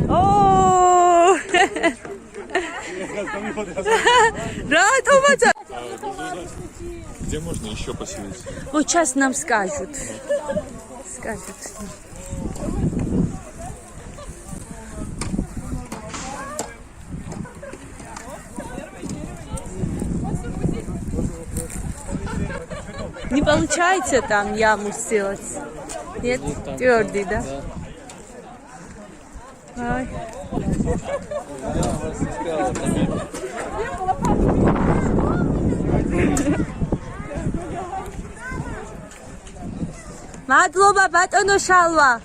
О! Рад увидеть. Где можно еще поселиться? Вот сейчас нам скажут. Скажут. Не получается там яму сделать? Нет? Твердый, да? Ой. Madluba batonu shalva.